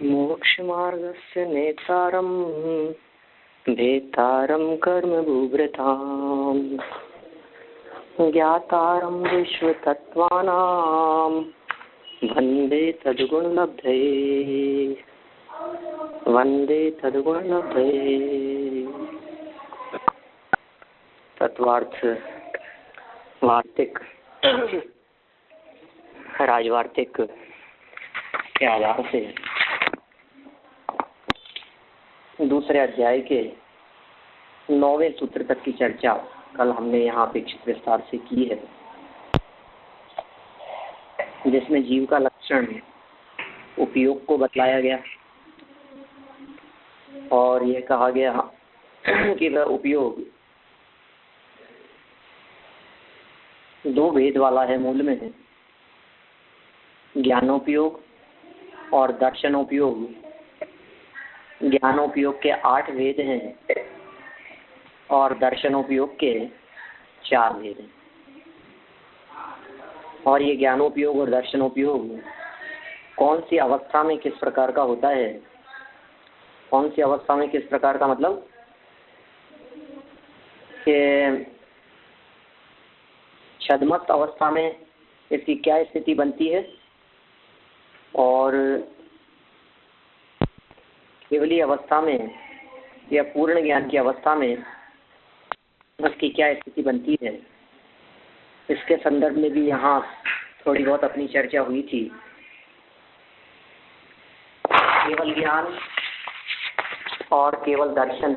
मोक्षमार्गस्य नेतारं भेतारं कर्मभूभृतां ज्ञातारं विश्वतत्त्वानां वन्दे तद्गुणलब्धये तत्वार्थ वार्तिक राजवार्तिक के आधार से दूसरे अध्याय के 9वें सूत्र तक की चर्चा कल हमने यहाँ अपेक्षित विस्तार से की है, जिसमें जीव का लक्षण उपयोग को बतलाया गया और यह कहा गया कि वह उपयोग दो भेद वाला है। मूल में है ज्ञानोपयोग और दर्शनोपयोग। ज्ञानोपयोग के 8 भेद हैं और दर्शनोपयोग के 4 भेद हैं। और ये ज्ञानोपयोग और दर्शनोपयोग कौन सी अवस्था में किस प्रकार का होता है, कौन सी अवस्था में किस प्रकार का, मतलब कि छद्मस्त अवस्था में इसकी क्या स्थिति बनती है और केवली अवस्था में या पूर्ण ज्ञान की अवस्था में उसकी क्या स्थिति बनती है, इसके संदर्भ में भी यहाँ थोड़ी बहुत अपनी चर्चा हुई थी। केवल ज्ञान और केवल दर्शन,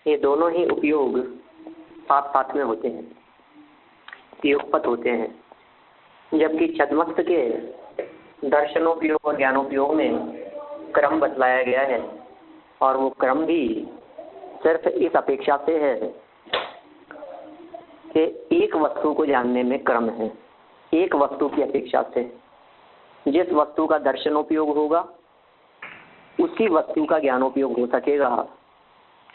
ये दोनों ही उपयोग साथ साथ में होते हैं, युगपत होते हैं, जबकि छद्मस्त के दर्शनोपयोग और ज्ञानोपयोग में क्रम बतलाया गया है और वो क्रम भी सिर्फ इस अपेक्षा से है कि एक वस्तु को जानने में क्रम है। एक वस्तु की अपेक्षा से जिस वस्तु का दर्शनोपयोग होगा उसी वस्तु का ज्ञानोपयोग हो सकेगा।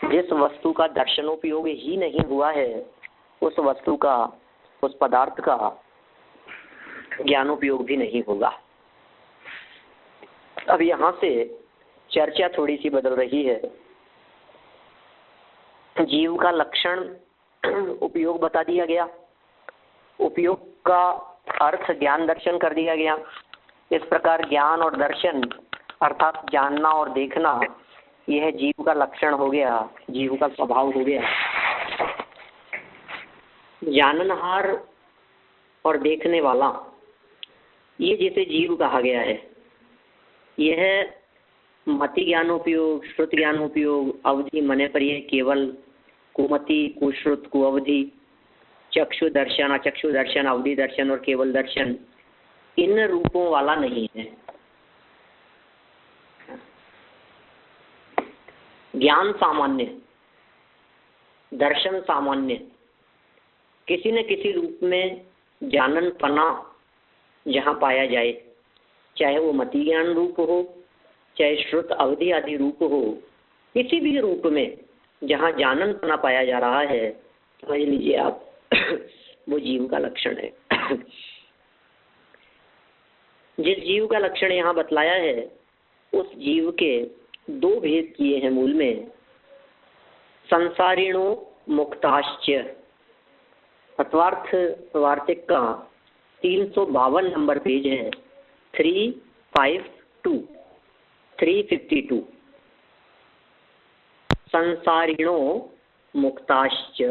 जिस वस्तु का दर्शनोपयोग ही नहीं हुआ है उस वस्तु का, उस पदार्थ का ज्ञानोपयोग भी नहीं होगा। अब यहाँ से चर्चा थोड़ी सी बदल रही है। जीव का लक्षण उपयोग बता दिया गया, उपयोग का अर्थ ज्ञान दर्शन कर दिया गया। इस प्रकार ज्ञान और दर्शन अर्थात जानना और देखना, यह जीव का लक्षण हो गया, जीव का स्वभाव हो गया। जाननहार और देखने वाला, ये जिसे जीव कहा गया है, यह मति ज्ञानोपयोग, श्रुत ज्ञानोपयोग, अवधि मने पर यह केवल कुमति, कुश्रुत, कुअवधि, चक्षु दर्शन, अचक्षु दर्शन, अवधि दर्शन और केवल दर्शन, इन रूपों वाला नहीं है। ज्ञान सामान्य, दर्शन सामान्य, किसी न किसी रूप में जाननपना जहाँ पाया जाए, चाहे वो मति ज्ञान रूप हो, चाहे श्रुत अवधि आदि रूप हो, किसी भी रूप में जहाँ जाननपना पाया जा रहा है, समझ लीजिए आप वो जीव का लक्षण है। जिस जीव का लक्षण यहाँ बतलाया है उस जीव के 2 भेद किए हैं मूल में। संसारिणो मुक्ताश्च, तत्वार्थ वार्तिक का 352 नंबर पेज है, 352। संसारिणो मुक्ताश्च,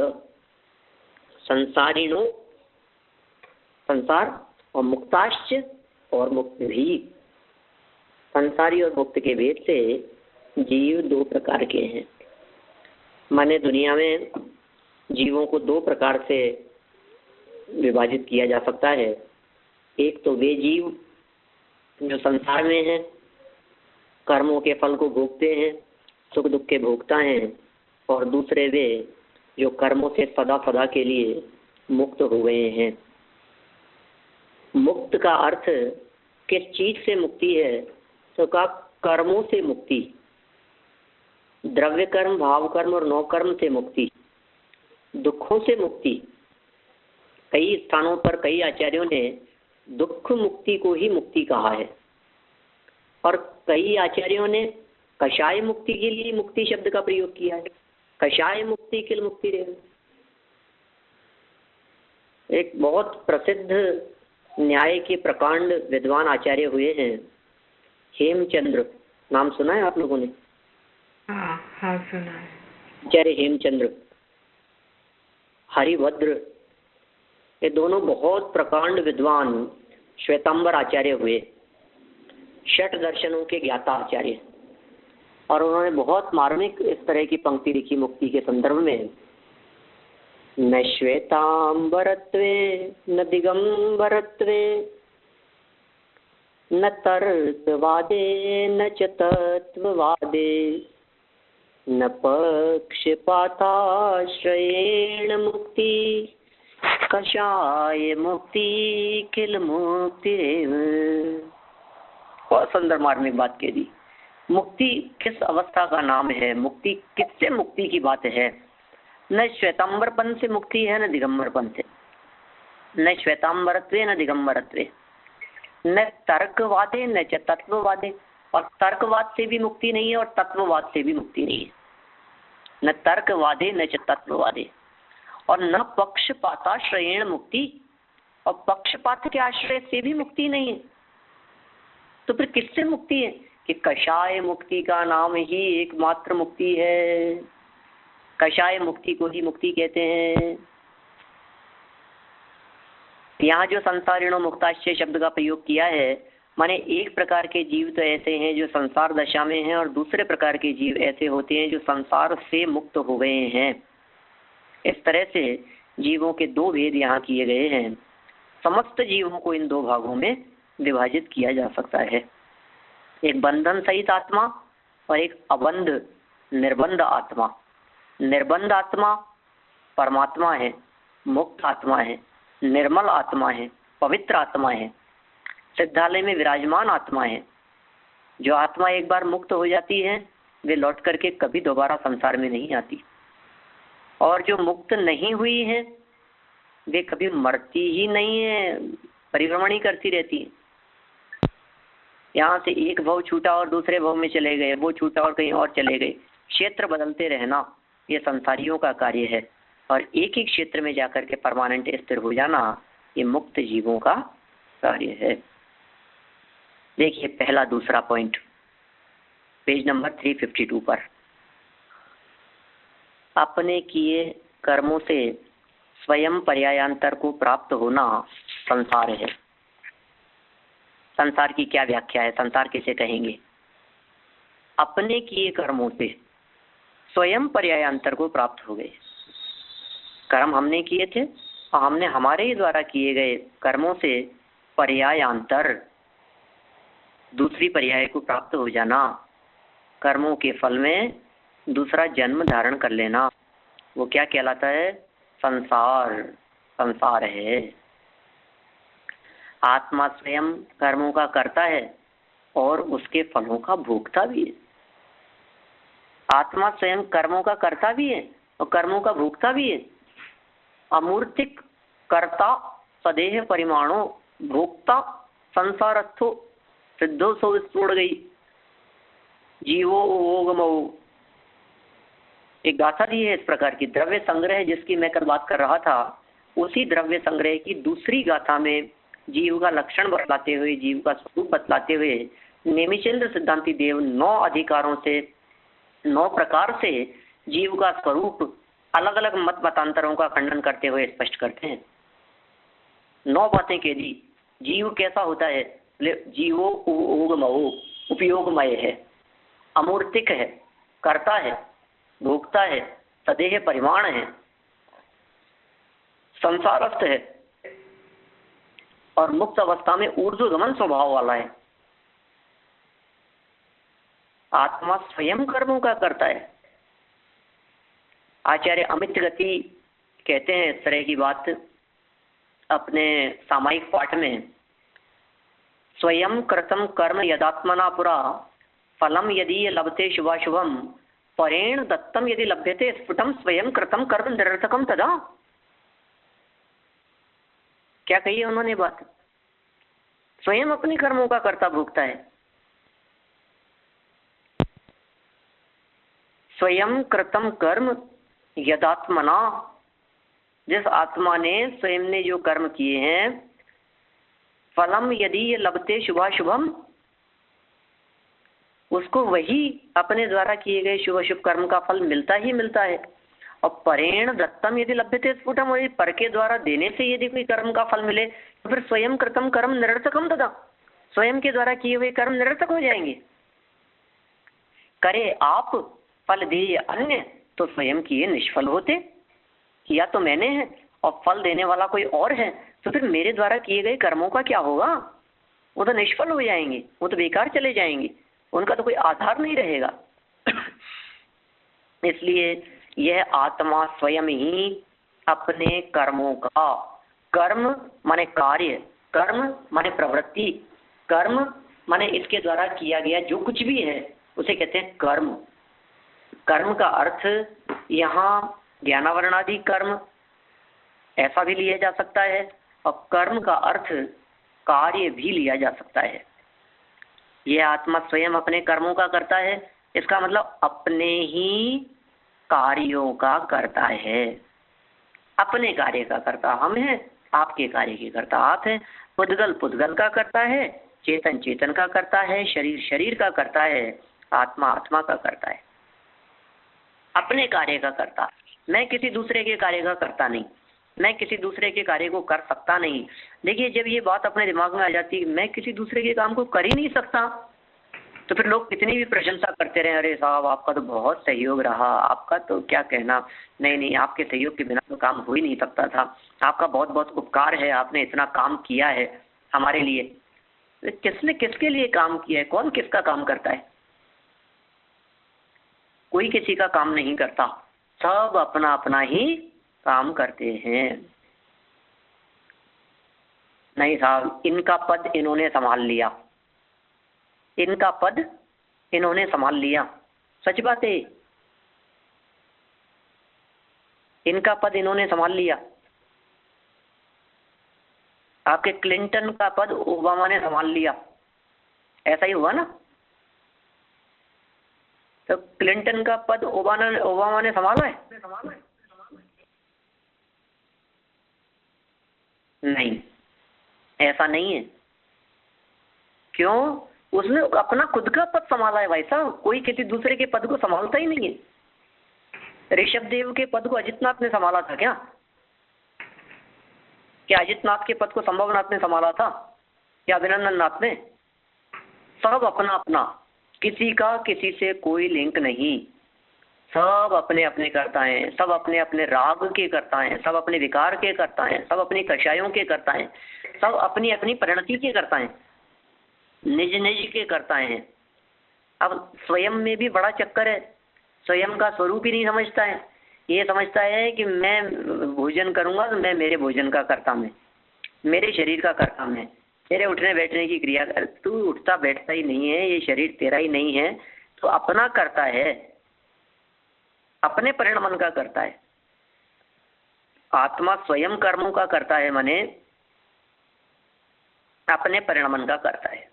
संसारिणो संसार और मुक्ताश्च और मुक्त भी। संसारी और मुक्त के भेद से जीव 2 प्रकार के हैं। माने दुनिया में जीवों को 2 प्रकार से विभाजित किया जा सकता है। एक तो वे जीव जो संसार में हैं, कर्मों के फल को भोगते हैं, सुख दुख के भोगता हैं, और दूसरे वे जो कर्मों से सदा सदा के लिए मुक्त हो गए हैं। मुक्त का अर्थ किस चीज से मुक्ति है, तो का कर्मों से मुक्ति, द्रव्य कर्म, भाव कर्म और नौ कर्म से मुक्ति, दुखों से मुक्ति। कई स्थानों पर कई आचार्यों ने दुख मुक्ति को ही मुक्ति कहा है। और कई आचार्यों ने कषाय मुक्ति के लिए मुक्ति शब्द का प्रयोग किया है। कषाय मुक्ति किल मुक्ति रेव। एक बहुत प्रसिद्ध न्याय के प्रकांड विद्वान आचार्य हुए हैं हेमचंद्र, नाम सुना है आप लोगों ने? हाँ सुना है। आचार्य हेमचंद्र, हरिभद्र, ये दोनों बहुत प्रकांड विद्वान श्वेतांबर आचार्य हुए, षट दर्शनों के ज्ञाता आचार्य। और उन्होंने बहुत मार्मिक इस तरह की पंक्ति लिखी मुक्ति के संदर्भ में, न श्वेतांबरत्वे न दिगंबरत्वे न तर्कवादे न च तत्ववादे न पक्षपाताश्रयेण मुक्ति कषाय मुक्ति किल मुक्तिरेव। बहुत सुंदर मार्मिक बात कह दी। मुक्ति किस अवस्था का नाम है, मुक्ति किससे मुक्ति की बात है। न श्वेतांबरपन से मुक्ति है न दिगंबरपन से, न श्वेतांबरत्वे न दिगंबरत्वे, न तर्कवादे न च तत्ववादे, और तर्कवाद से भी मुक्ति नहीं है और तत्ववाद से भी मुक्ति नहीं है। न तर्कवादे न च तत्ववादे, और न पक्षपाताश्रयेण मुक्ति, और पक्षपात के आश्रय से भी मुक्ति नहीं है। तो फिर किससे मुक्ति है कि कषाय मुक्ति का नाम ही एकमात्र मुक्ति है। कषाय मुक्ति को ही मुक्ति कहते हैं। यहाँ जो संसारिणो मुक्ताश्चर्य शब्द का प्रयोग किया है, माने एक प्रकार के जीव तो ऐसे हैं जो संसार दशा में हैं और दूसरे प्रकार के जीव ऐसे होते हैं जो संसार से मुक्त हो गए हैं। इस तरह से जीवों के दो भेद यहाँ किए गए हैं। समस्त जीवों को इन दो भागों में विभाजित किया जा सकता है, एक बंधन सहित आत्मा और एक अबंध निर्बंध आत्मा। निर्बंध आत्मा परमात्मा है, मुक्त आत्मा है, निर्मल आत्मा है, पवित्र आत्मा है, सिद्धालय में विराजमान आत्मा है। जो आत्मा एक बार मुक्त हो जाती है वे लौट करके कभी दोबारा संसार में नहीं आती, और जो मुक्त नहीं हुई है वे कभी मरती ही नहीं है, परिभ्रमण ही करती रहती है। यहाँ से एक भव छूटा और दूसरे भव में चले गए, वो छूटा और कहीं और चले गए। क्षेत्र बदलते रहना ये संसारियों का कार्य है, और एक ही क्षेत्र में जाकर के परमानेंट स्थिर हो जाना ये मुक्त जीवों का कार्य है। देखिए पहला दूसरा पॉइंट पेज नंबर 352 पर, अपने किए कर्मों से स्वयं पर्यायांतर को प्राप्त होना संसार है। संसार की क्या व्याख्या है, संसार किसे कहेंगे? अपने किए कर्मों से स्वयं पर्यायांतर को प्राप्त हो गए। कर्म हमने किए थे और हमने हमारे ही द्वारा किए गए कर्मों से पर्यायांतर, दूसरी पर्याय को प्राप्त हो जाना, कर्मों के फल में दूसरा जन्म धारण कर लेना, वो क्या कहलाता है? संसार। संसार है। आत्मा स्वयं कर्मों का करता है और उसके फलों का भोगता भी है। आत्मा स्वयं कर्मों का करता भी है और कर्मों का भोगता भी है। अमूर्तिक कर्ता सदेह परिमाणो भोक्ता संसारस्थो सिद्धो सो विस्फोड़ गई जीवो ओगमो। एक गाथा दी है इस प्रकार की, द्रव्य संग्रह जिसकी मैं कल बात कर रहा था, उसी द्रव्य संग्रह की दूसरी गाथा में जीव का लक्षण बतलाते हुए, जीव का स्वरूप बतलाते हुए नेमिचंद्र सिद्धांति देव 9 अधिकारों से, 9 प्रकार से जीव का स्वरूप अलग अलग मत मतांतरों का खंडन करते हुए स्पष्ट करते हैं। 9 बातें कह दी। जीव कैसा होता है? जीवो ओगमो, उपयोगमय है, अमूर्तिक है, करता है, भोगता है, सदेह परिमाण है, संसारस्थ है और मुक्त अवस्था में ऊर्ध्वगमन स्वभाव वाला है। आत्मा स्वयं कर्मों का करता है। आचार्य अमित गति कहते हैं इस तरह की बात अपने सामायिक पाठ में, स्वयं कृतम कर्म यदात्मना पुरा फलम यदि लभते शुभाशुभम परेण दत्तम यदि लभ्यते स्फुटम स्वयं कृतम कर्म निरर्थकम तदा। क्या कही है उन्होंने बात? स्वयं अपने कर्मों का कर्ता भोगता है स्वयं कृतम कर्म यदात्मना, जिस आत्मा ने स्वयं ने जो कर्म किए हैं, फलम यदि ये लभते शुभाशुभम, उसको वही अपने द्वारा किए गए शुभ शुभ कर्म का फल मिलता ही मिलता है। और परेण दत्तम यदि लभ्यते स्फुटम, और पर के द्वारा देने से यदि कोई कर्म का फल मिले तो फिर स्वयं कृतम कर्म निरर्थकम तथा, स्वयं के द्वारा किए हुए कर्म निरर्थक हो जाएंगे। करे आप फल दे अन्य, तो स्वयं किए निष्फल होते। किया तो मैंने है और फल देने वाला कोई और है, तो फिर मेरे द्वारा किए गए कर्मों का क्या होगा? वो तो निष्फल हो जाएंगे, वो तो बेकार चले जाएंगे, उनका तो कोई आधार नहीं रहेगा। इसलिए यह आत्मा स्वयं ही अपने कर्मों का, कर्म माने कार्य, कर्म माने प्रवृत्ति, कर्म माने इसके द्वारा किया गया जो कुछ भी है उसे कहते हैं कर्म। कर्म का अर्थ यहाँ ज्ञानावरणादि कर्म ऐसा भी लिया जा सकता है, और कर्म का अर्थ कार्य भी लिया जा सकता है। यह आत्मा स्वयं अपने कर्मों का करता है, इसका मतलब अपने ही कार्यों का करता है। अपने कार्य का करता हम हैं, आपके कार्य के करता आप हैं। पुद्गल पुद्गल का करता है, चेतन चेतन का करता है, शरीर शरीर का करता है, आत्मा आत्मा का करता है। अपने कार्य का करता, मैं किसी दूसरे के कार्य का करता नहीं, मैं किसी दूसरे के कार्य को कर सकता नहीं। देखिए, जब ये बात अपने दिमाग में आ जाती है मैं किसी दूसरे के काम को कर ही नहीं सकता, तो फिर लोग कितनी भी प्रशंसा करते रहे, अरे साहब आपका तो बहुत सहयोग रहा, आपका तो क्या कहना, नहीं नहीं आपके सहयोग के बिना तो काम हो ही नहीं सकता था, आपका बहुत बहुत उपकार है, आपने इतना काम किया है हमारे लिए। किसने किसके लिए काम किया है? कौन किसका काम करता है? कोई किसी का काम नहीं करता, सब अपना अपना ही काम करते हैं। नहीं साहब इनका पद इन्होंने संभाल लिया, इनका पद इन्होंने संभाल लिया, सच बात है, इनका पद इन्होंने संभाल लिया। आपके क्लिंटन का पद ओबामा ने संभाल लिया, ऐसा ही हुआ ना? तो क्लिंटन का पद ओबामा ने संभाला है? नहीं, ऐसा नहीं है। क्यों? उसने अपना खुद का पद संभाला है भाई साहब, कोई किसी दूसरे के पद को संभालता ही नहीं है। ऋषभ देव के पद को अजितनाथ ने संभाला था क्या? क्या अजितनाथ के पद को संभवनाथ ने संभाला था? क्या अभिनंदन नाथ ने? सब अपना अपना, किसी का किसी से कोई लिंक नहीं, सब अपने अपने करता हैं, सब अपने अपने राग के करता हैं, सब अपने विकार के करता हैं, सब अपनी कषायों के करता हैं, सब अपनी अपनी परिणति के करता हैं, निज निज के करता हैं। अब स्वयं में भी बड़ा चक्कर है, स्वयं का स्वरूप ही नहीं समझता है। ये समझता है कि मैं भोजन करूंगा तो मैं मेरे भोजन का करता, मैं मेरे शरीर का करता, मैं तेरे उठने बैठने की क्रिया कर, तू उठता बैठता ही नहीं है, ये शरीर तेरा ही नहीं है, तो अपना करता है, अपने परिणाम का करता है। आत्मा स्वयं कर्मों का करता है, माने अपने परिणाम का करता है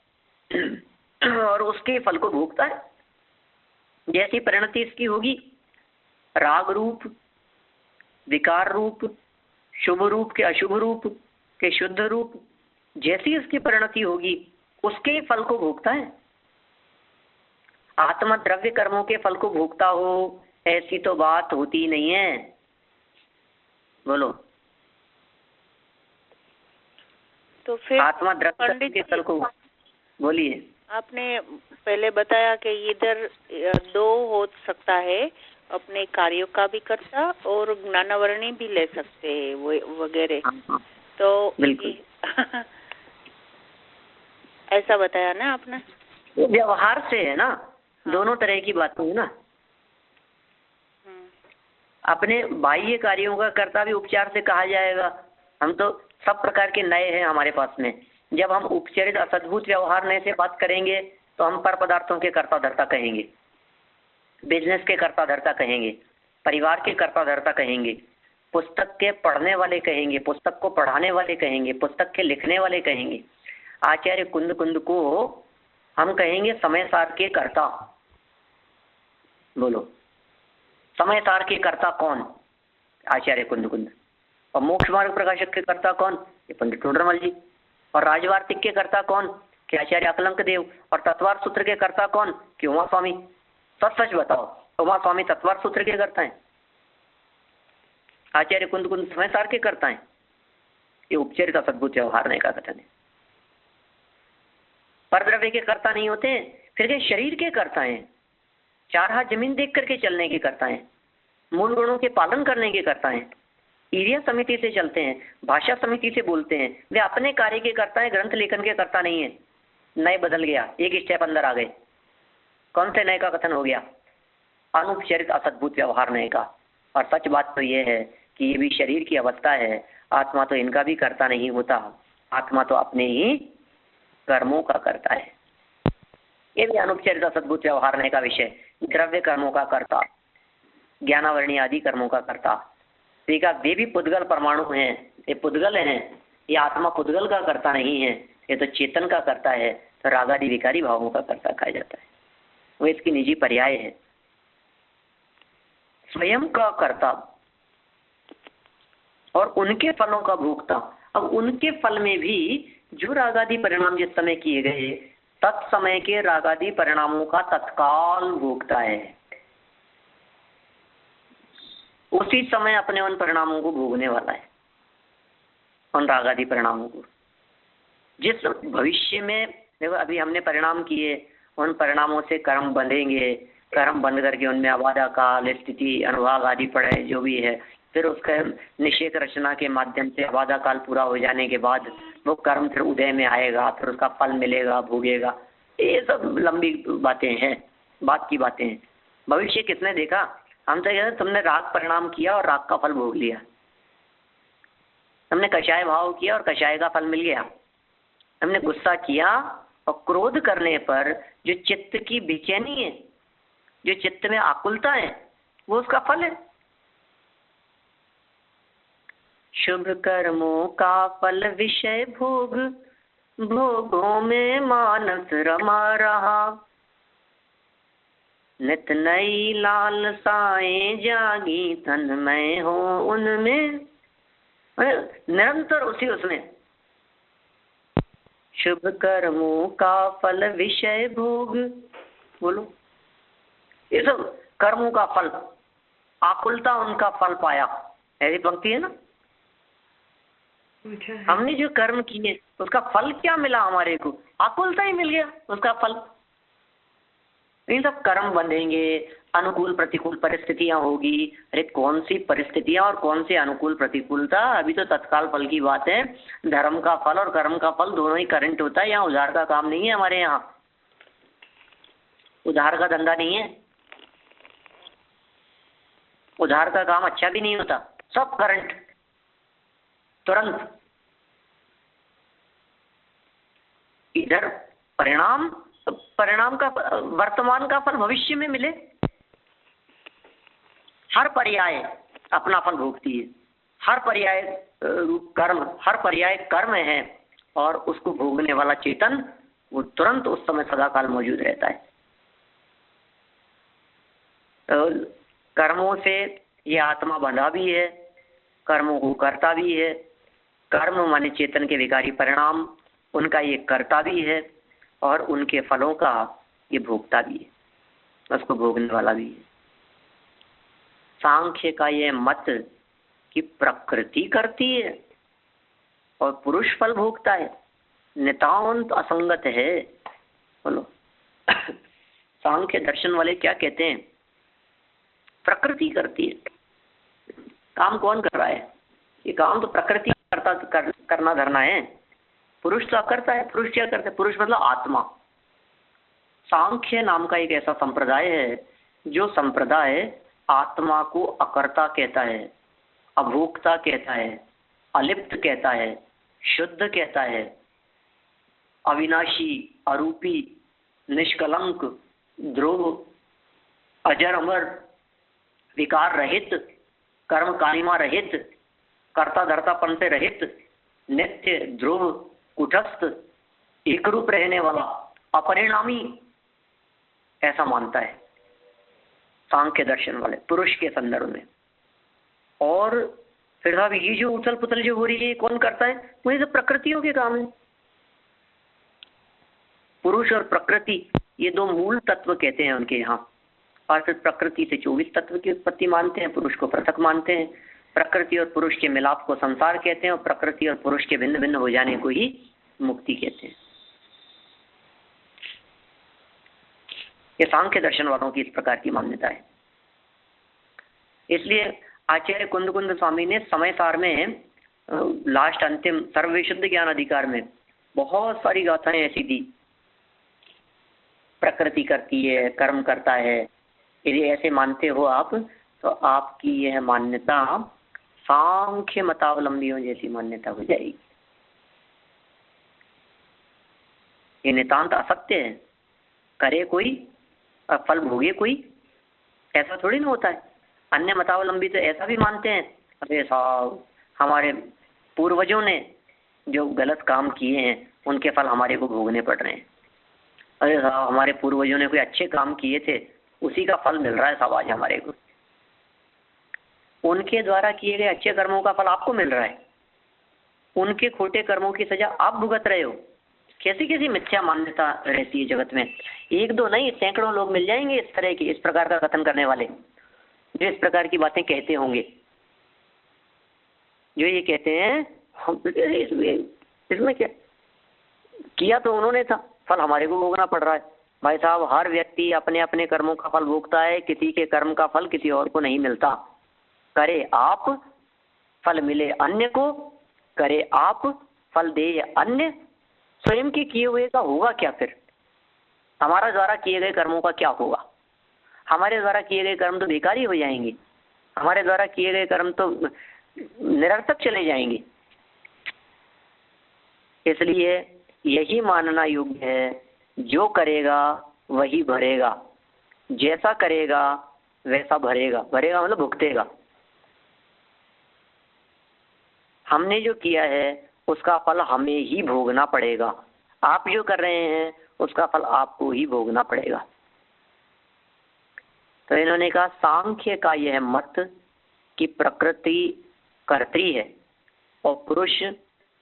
और उसके फल को भोगता है। जैसी परिणति इसकी होगी, राग रूप, विकार रूप, शुभ रूप के अशुभ रूप के शुद्ध रूप, जैसी इसकी परिणति होगी उसके ही फल को भोगता है। आत्मा द्रव्य कर्मों के फल को भोगता हो ऐसी तो बात होती नहीं है। बोलो। तो फिर आत्मा द्रव्य के फल को, बोलिए। आपने पहले बताया कि इधर दो हो सकता है, अपने कार्यों का भी करता और ज्ञानावरणी भी ले सकते हैं वगैरह, तो ऐसा बताया ना आपने? व्यवहार से है ना, हाँ। दोनों तरह की बातें है ना। अपने बाह्य कार्यों का कर्ता भी उपचार से कहा जाएगा। हम तो सब प्रकार के नए हैं हमारे पास में। जब हम उपचरित असद्भुत व्यवहार नए से बात करेंगे तो हम पर पदार्थों के कर्ता धर्ता कहेंगे, बिजनेस के कर्ता धर्ता कहेंगे, परिवार के कर्ता धर्ता कहेंगे, पुस्तक के पढ़ने वाले कहेंगे, पुस्तक को पढ़ाने वाले कहेंगे, पुस्तक के लिखने वाले कहेंगे। आचार्य कुंद कुंद को हम कहेंगे समय सार के कर्ता। बोलो, समय सार के कर्ता कौन? आचार्य कुंद। और मोक्ष मार्ग प्रकाशक के कर्ता कौन? ये पंडित टोडरमल जी। और राजवार्तिक के कर्ता कौन? कि आचार्य अकलंक देव। और तत्वार सूत्र के कर्ता कौन? कि उमा स्वामी। सच बताओ, उमा स्वामी तत्वार सूत्र के कर्ता है, आचार्य कुंद समय सार के कर्ता है? ये उपचरित असद्भुत व्यवहार ने का कथन है। परद्रव्य के कर्ता नहीं होते, फिर के शरीर के कर्ता हैं, चार हाथ जमीन देख करके चलने के कर्ता हैं, मूल गुणों के पालन करने के कर्ता हैं, ईर्या समिति से चलते हैं, भाषा समिति से बोलते हैं, वे अपने कार्य के कर्ता हैं, ग्रंथ लेखन के कर्ता नहीं है। नए बदल गया, एक स्टेप अंदर आ गए। कौन से नए का कथन हो गया? अनुपचरित असद्भुत व्यवहार नए का। और सच बात तो यह है कि ये भी शरीर की अवस्था है, आत्मा तो इनका भी कर्ता नहीं होता, आत्मा तो अपने ही कर्मों का करता है। ये भी अनुपचरित असद्भुत व्यवहार नए का विषय। द्रव्य कर्मों का कर्ता, ज्ञानावरणी आदि कर्मों का कर्ता। देखा, वे भी पुद्गल परमाणु हैं, ये पुद्गल हैं, ये आत्मा पुद्गल का कर्ता नहीं है, ये तो चेतन का कर्ता है, तो रागादि विकारी भावों का कर्ता कहा जाता है। वो इसकी निजी पर्याय है। स्वयं का कर्ता और उनके फलों का भोक्ता। अब उनके फल में भी जो रागादि परिणाम जिस समय किए गए, तत्समय के रागादि परिणामों का तत्काल भोगता है, उसी समय अपने उन परिणामों को भोगने वाला है, उन रागादि परिणामों को। जिस भविष्य में देखो अभी हमने परिणाम किए, उन परिणामों से कर्म बंधेंगे, कर्म बंध करके उनमें अबाधा काल, स्थिति, अनुभाग आदि पड़े जो भी है, फिर उसका निषेध रचना के माध्यम से अबाधा काल पूरा हो जाने के बाद वो कर्म फिर उदय में आएगा, फिर उसका फल मिलेगा, भोगेगा। ये सब लंबी बातें हैं, बात की बातें हैं। भविष्य किसने देखा? हम तो कहते तुमने राग परिणाम किया और राग का फल भोग लिया, हमने कषाय भाव किया और कषाय का फल मिल गया, हमने गुस्सा किया और क्रोध करने पर जो चित्त की बेचैनी है, जो चित्त में आकुलता है, वो उसका फल है। शुभ कर्मों का फल विषय भोग, भोगों में मानस रमा रहा, नित नई लालसाएं जागी तन में हो उनमें, निरंतर उसी उसमें। शुभ कर्मों का फल विषय भोग, बोलो, ये सब कर्मों का फल, आकुलता उनका फल पाया, ऐसी पंक्ति है ना। हमने जो कर्म किए उसका फल क्या मिला हमारे को? आकुलता ही मिल गया उसका फल। इन सब कर्म बंधेंगे, अनुकूल प्रतिकूल परिस्थितियां होगी। अरे कौन सी परिस्थितियां और कौन सी अनुकूल प्रतिकूलता? अभी तो तत्काल फल की बात है। धर्म का फल और कर्म का फल दोनों ही करंट होता है। यहाँ उधार का काम नहीं है, हमारे यहाँ उधार का धंधा नहीं है, उधार का काम अच्छा भी नहीं होता, सब करंट, तुरंत। इधर परिणाम का, वर्तमान का फल भविष्य में मिले, हर पर्याय अपना फल भोगती है, हर पर्याय कर्म, हर पर्याय कर्म है और उसको भोगने वाला चेतन वो तुरंत उस समय सदाकाल मौजूद रहता है। कर्मों से ये आत्मा बंधा भी है, कर्मों को करता भी है। कर्म माने चेतन के विकारी परिणाम, उनका ये करता भी है और उनके फलों का ये भोगता भी है, उसको भोगने वाला भी है। सांख्य का ये मत कि प्रकृति करती है और पुरुष फल भोगता है, नितांत असंगत है। बोलो, सांख्य दर्शन वाले क्या कहते हैं? प्रकृति करती है। काम कौन कर रहा है? ये काम तो प्रकृति करना धरना है, पुरुष तो करता है। पुरुष क्या करता है? पुरुष मतलब आत्मा। सांख्य नाम का एक ऐसा संप्रदाय है जो संप्रदाय आत्मा को अकर्ता कहता है, अभोक्ता कहता है, अलिप्त कहता है, शुद्ध कहता है, अविनाशी, अरूपी, निष्कलंक, ध्रुव, अजर अमर, विकार रहित, कर्म कालिमा रहित, कर्ता धर्तापन से रहित, नित्य, ध्रुव, कुटस्थ, एक रूप रहने वाला, अपरिणामी, ऐसा मानता है। सांख्य दर्शन वाले पुरुष के संदर्भ में। और फिर साहब ये जो उथल पुथल जो हो रही है कौन करता है? वही तो प्रकृतियों के काम है। पुरुष और प्रकृति ये दो मूल तत्व कहते हैं उनके यहाँ। और फिर प्रकृति से 24 तत्व की उत्पत्ति मानते हैं, पुरुष को पृथक मानते हैं। प्रकृति और पुरुष के मिलाप को संसार कहते हैं और प्रकृति और पुरुष के भिन्न भिन्न हो जाने को ही मुक्ति कहते हैं। ये सांख्य दर्शन वालों की इस प्रकार की मान्यता है। इसलिए आचार्य कुंद कुंद स्वामी ने समय सार में लास्ट अंतिम सर्वविशुद्ध ज्ञान अधिकार में बहुत सारी गाथाएं ऐसी दी। प्रकृति करती है, कर्म करता है, यदि ऐसे मानते हो आप तो आपकी यह मान्यता सांख्य मतावलंबियों जैसी मान्यता हो जाएगी। ये नितांत असत्य है। करे कोई और फल भोगे कोई, ऐसा थोड़ी ना होता है। अन्य मतावलंबी तो ऐसा भी मानते हैं, अरे साहब हमारे पूर्वजों ने जो गलत काम किए हैं उनके फल हमारे को भोगने पड़ रहे हैं। अरे साहब हमारे पूर्वजों ने कोई अच्छे काम किए थे, उसी का फल मिल रहा है साहब आज हमारे को। उनके द्वारा किए गए अच्छे कर्मों का फल आपको मिल रहा है, उनके खोटे कर्मों की सजा आप भुगत रहे हो। कैसी कैसी मिथ्या मान्यता रहती है जगत में। एक दो नहीं, सैकड़ों लोग मिल जाएंगे इस तरह के, इस प्रकार का कथन करने वाले, जो इस प्रकार की बातें कहते होंगे, जो ये कहते हैं हम इसमें क्या किया तो उन्होंने था, फल हमारे को भोगना पड़ रहा है। भाई साहब हर व्यक्ति अपने अपने कर्मों का फल भोगता है, किसी के कर्म का फल किसी और को नहीं मिलता। करे आप फल मिले अन्य को, करे आप फल दे अन्य, स्वयं के किए हुए का होगा क्या? फिर हमारा द्वारा किए गए कर्मों का क्या होगा? हमारे द्वारा किए गए कर्म तो बेकार ही हो जाएंगे, हमारे द्वारा किए गए कर्म तो निरर्थक चले जाएंगे। इसलिए यही मानना योग्य है, जो करेगा वही भरेगा, जैसा करेगा वैसा भरेगा। भरेगा मतलब भुगतेगा। हमने जो किया है उसका फल हमें ही भोगना पड़ेगा। आप जो कर रहे हैं उसका फल आपको ही भोगना पड़ेगा। तो इन्होंने कहा सांख्य का यह मत कि प्रकृति कर्त्री है और पुरुष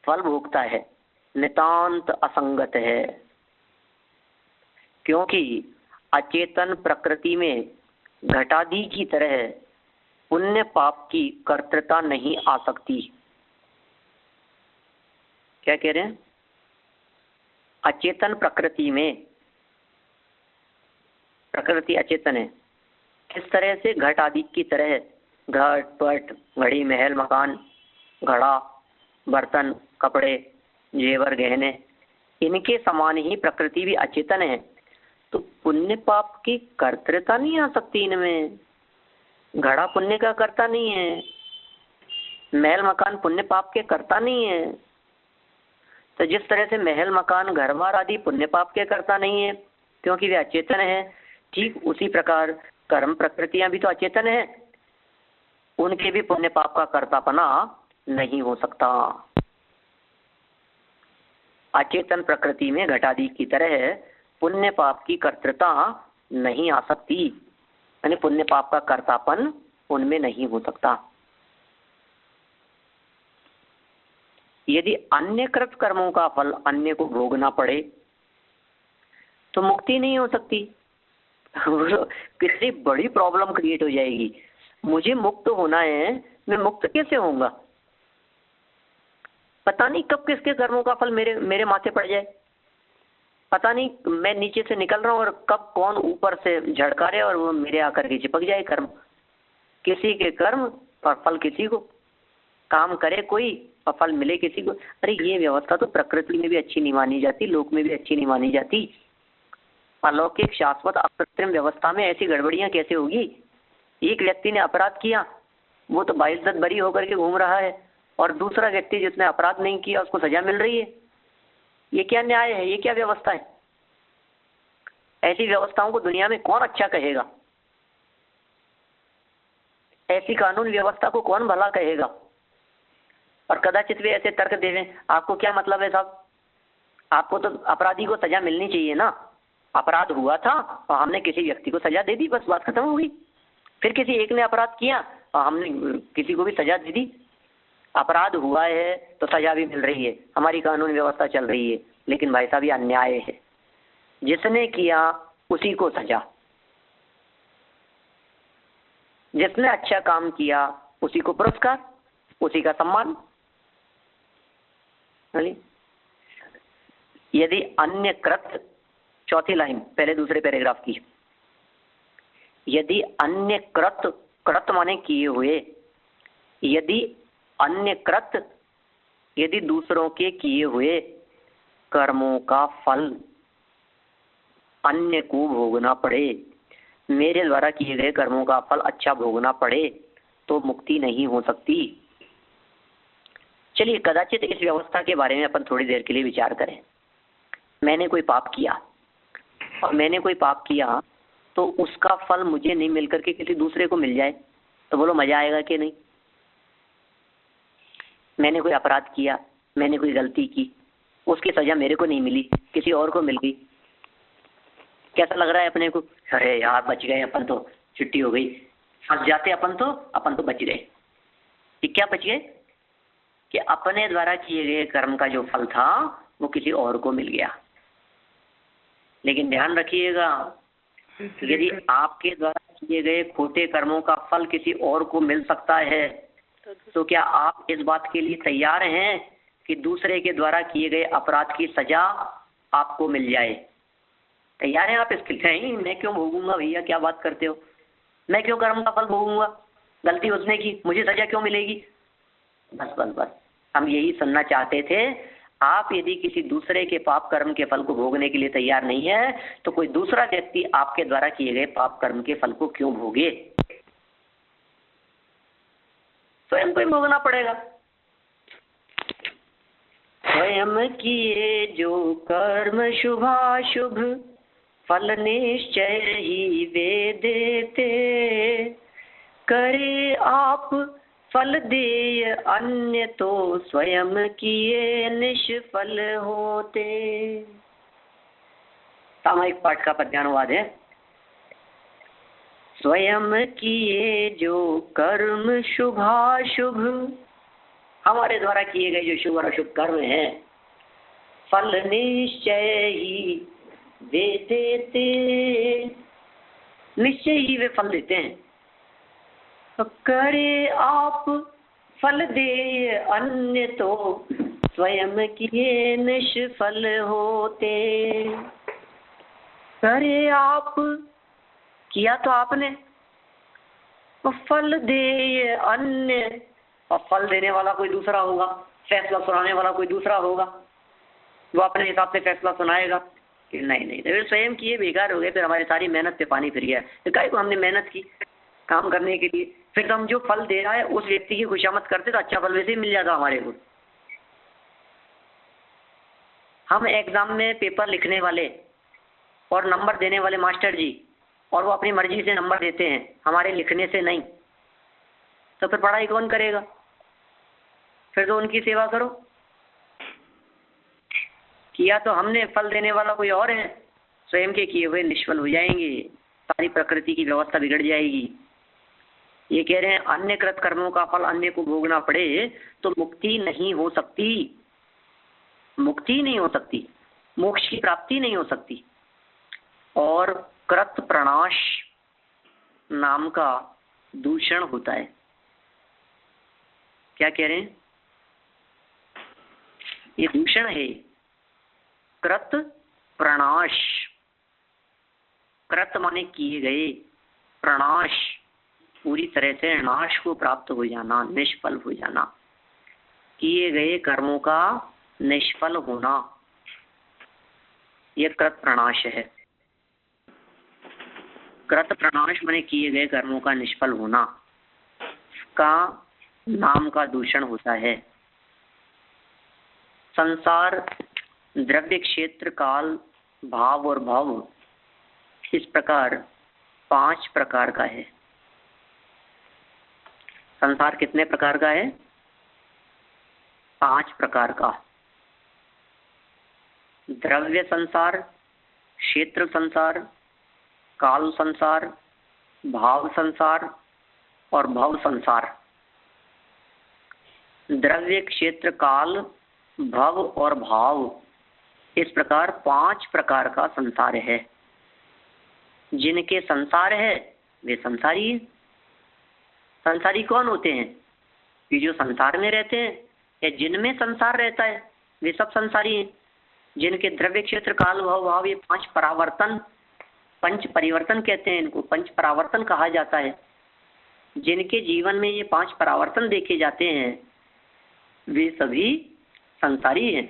फल भोगता है नितांत असंगत है, क्योंकि अचेतन प्रकृति में घटादि की तरह पुण्य पाप की कर्तृता नहीं आ सकती। क्या कह रहे हैं? अचेतन प्रकृति में, प्रकृति अचेतन है किस तरह से? घट आदि की तरह, घट पट घड़ी महल मकान घड़ा बर्तन कपड़े जेवर गहने, इनके समान ही प्रकृति भी अचेतन है। तो पुण्य पाप की कर्तृता नहीं आ सकती इनमें। घड़ा पुण्य का कर्ता नहीं है, महल मकान पुण्य पाप के कर्ता नहीं है। तो जिस तरह से महल मकान घर बार आदि पुण्य पाप के कर्ता नहीं है क्योंकि वे अचेतन है, ठीक उसी प्रकार कर्म प्रकृतियां भी तो अचेतन है, उनके भी पुण्य पाप का कर्तापना नहीं हो सकता। अचेतन प्रकृति में घटादि की तरह पुण्य पाप की कर्तृता नहीं आ सकती, यानी पुण्य पाप का कर्तापन उनमें नहीं हो सकता। यदि अन्य कृत कर्मों का फल अन्य को भोगना पड़े तो मुक्ति नहीं हो सकती। कितनी बड़ी प्रॉब्लम क्रिएट हो जाएगी। मुझे मुक्त होना है, मैं मुक्त कैसे होऊंगा? पता नहीं कब किसके कर्मों का फल मेरे माथे पड़ जाए। पता नहीं मैं नीचे से निकल रहा हूँ और कब कौन ऊपर से झड़का रहे और वो मेरे आकर के चिपक जाए कर्म। किसी के कर्म और फल किसी को, काम करे कोई और फल मिले किसी को। अरे ये व्यवस्था तो प्रकृति में भी अच्छी नहीं मानी जाती, लोक में भी अच्छी नहीं मानी जाती। अलौकिक शाश्वत अकृत्रिम व्यवस्था में ऐसी गड़बड़ियां कैसे होगी? एक व्यक्ति ने अपराध किया, वो तो बाइज्जत बरी होकर के घूम रहा है, और दूसरा व्यक्ति जिसने अपराध नहीं किया उसको सजा मिल रही है। ये क्या न्याय है? ये क्या व्यवस्था है? ऐसी व्यवस्थाओं को दुनिया में कौन अच्छा कहेगा? ऐसी कानून व्यवस्था को कौन भला कहेगा? और कदाचित वे ऐसे तर्क देवें, आपको क्या मतलब है साहब, आपको तो अपराधी को सजा मिलनी चाहिए ना। अपराध हुआ था और हमने किसी व्यक्ति को सजा दे दी, बस बात खत्म हो गई। फिर किसी एक ने अपराध किया और हमने किसी को भी सजा दे दी। अपराध हुआ है तो सजा भी मिल रही है, हमारी कानून व्यवस्था चल रही है, लेकिन भाई साहब ये अन्याय है। जिसने किया उसी को सजा, जिसने अच्छा काम किया उसी को पुरस्कार, उसी का सम्मान। यदि अन्य कृत, चौथी लाइन पहले दूसरे पैराग्राफ की, यदि अन्य कृत, कृत माने किए हुए, यदि अन्य कृत, यदि दूसरों के किए हुए कर्मों का फल अन्य को भोगना पड़े, मेरे द्वारा किए गए कर्मों का फल अच्छा भोगना पड़े, तो मुक्ति नहीं हो सकती। चलिए कदाचित इस व्यवस्था के बारे में अपन थोड़ी देर के लिए विचार करें। मैंने कोई पाप किया और मैंने कोई पाप किया तो उसका फल मुझे नहीं मिलकर के किसी दूसरे को मिल जाए, तो बोलो मजा आएगा कि नहीं। मैंने कोई अपराध किया, मैंने कोई गलती की, उसकी सजा मेरे को नहीं मिली, किसी और को मिल गई, कैसा लग रहा है अपने को? अरे यार बच गए अपन, तो छुट्टी हो गई। फंस जाते अपन तो बच गए। कि क्या बच गए? कि अपने द्वारा किए गए कर्म का जो फल था वो किसी और को मिल गया। लेकिन ध्यान रखिएगा, यदि आपके द्वारा किए गए खोटे कर्मों का फल किसी और को मिल सकता है, तो क्या आप इस बात के लिए तैयार हैं कि दूसरे के द्वारा किए गए अपराध की सजा आपको मिल जाए? तैयार हैं आप इसके लिए? नहीं, मैं क्यों भोगूंगा भैया, क्या बात करते हो, मैं क्यों कर्म का फल भोगूंगा, गलती उसने की, मुझे सजा क्यों मिलेगी? बस बस बस, हम यही सुनना चाहते थे। आप यदि किसी दूसरे के पाप कर्म के फल को भोगने के लिए तैयार नहीं है, तो कोई दूसरा व्यक्ति आपके द्वारा किए गए पाप कर्म के फल को क्यों भोगे? स्वयं को ही भोगना पड़ेगा। स्वयं किए जो कर्म शुभाशुभ, फल निश्चय ही वे देते, करे आप फल देय अन्य तो स्वयं किए निष्फल होते। सामयिक पाठ का पद्यानुवाद है। स्वयं किए जो कर्म शुभाशुभ, हमारे द्वारा किए गए जो शुभ और अशुभ कर्म है, फल निश्चय ही वे देते, निश्चय ही वे फल देते हैं। तो करे आप फल दे अन्य तो स्वयं किए निष्फल होते। करे आप, किया तो आपने, तो फल दे अन्य, और फल देने वाला कोई दूसरा होगा, फैसला सुनाने वाला कोई दूसरा होगा, वो अपने हिसाब से फैसला सुनाएगा कि नहीं नहीं, तो स्वयं किए बेकार हो गए, फिर हमारी सारी मेहनत पे पानी फिर गया। तो काहे को हमने मेहनत की काम करने के लिए, फिर तो हम जो फल दे रहा है उस व्यक्ति की खुशामद करते तो अच्छा फल वैसे ही मिल जाता हमारे को। हम एग्जाम में पेपर लिखने वाले और नंबर देने वाले मास्टर जी, और वो अपनी मर्जी से नंबर देते हैं, हमारे लिखने से नहीं, तो फिर पढ़ाई कौन करेगा? फिर तो उनकी सेवा करो। किया तो हमने, फल देने वाला कोई और है, स्वयं के किए हुए निष्फल हो जाएंगे, सारी प्रकृति की व्यवस्था बिगड़ जाएगी। ये कह रहे हैं अन्य कृत कर्मों का फल अन्य को भोगना पड़े तो मुक्ति नहीं हो सकती, मुक्ति नहीं हो सकती, मोक्ष की प्राप्ति नहीं हो सकती। और कृत प्रणाश नाम का दूषण होता है। क्या कह रहे हैं? ये दूषण है, कृत प्रणाश। कृत माने किए गए, प्रणाश पूरी तरह से नाश को प्राप्त हो जाना, निष्फल हो जाना, किए गए कर्मों का निष्फल होना, यह कृत प्रणाश है। कृत प्रणाश माने किए गए कर्मों का निष्फल होना का नाम का दूषण होता है। संसार, द्रव्य, क्षेत्र, काल, भाव और भव, इस प्रकार 5 प्रकार का है। संसार कितने प्रकार का है? 5 प्रकार का। द्रव्य संसार, क्षेत्र संसार, काल संसार, भाव संसार और भव संसार। द्रव्य, क्षेत्र, काल, भव और भाव, इस प्रकार 5 प्रकार का संसार है। जिनके संसार है वे संसारी है। संसारी कौन होते हैं? ये जो संसार में रहते हैं या जिनमें संसार रहता है वे सब संसारी हैं। जिनके द्रव्य, क्षेत्र, काल, भव, भाव, ये 5 परावर्तन, पंच परिवर्तन कहते हैं इनको, पंच परावर्तन कहा जाता है। जिनके जीवन में ये 5 परावर्तन देखे जाते हैं वे सभी संसारी हैं।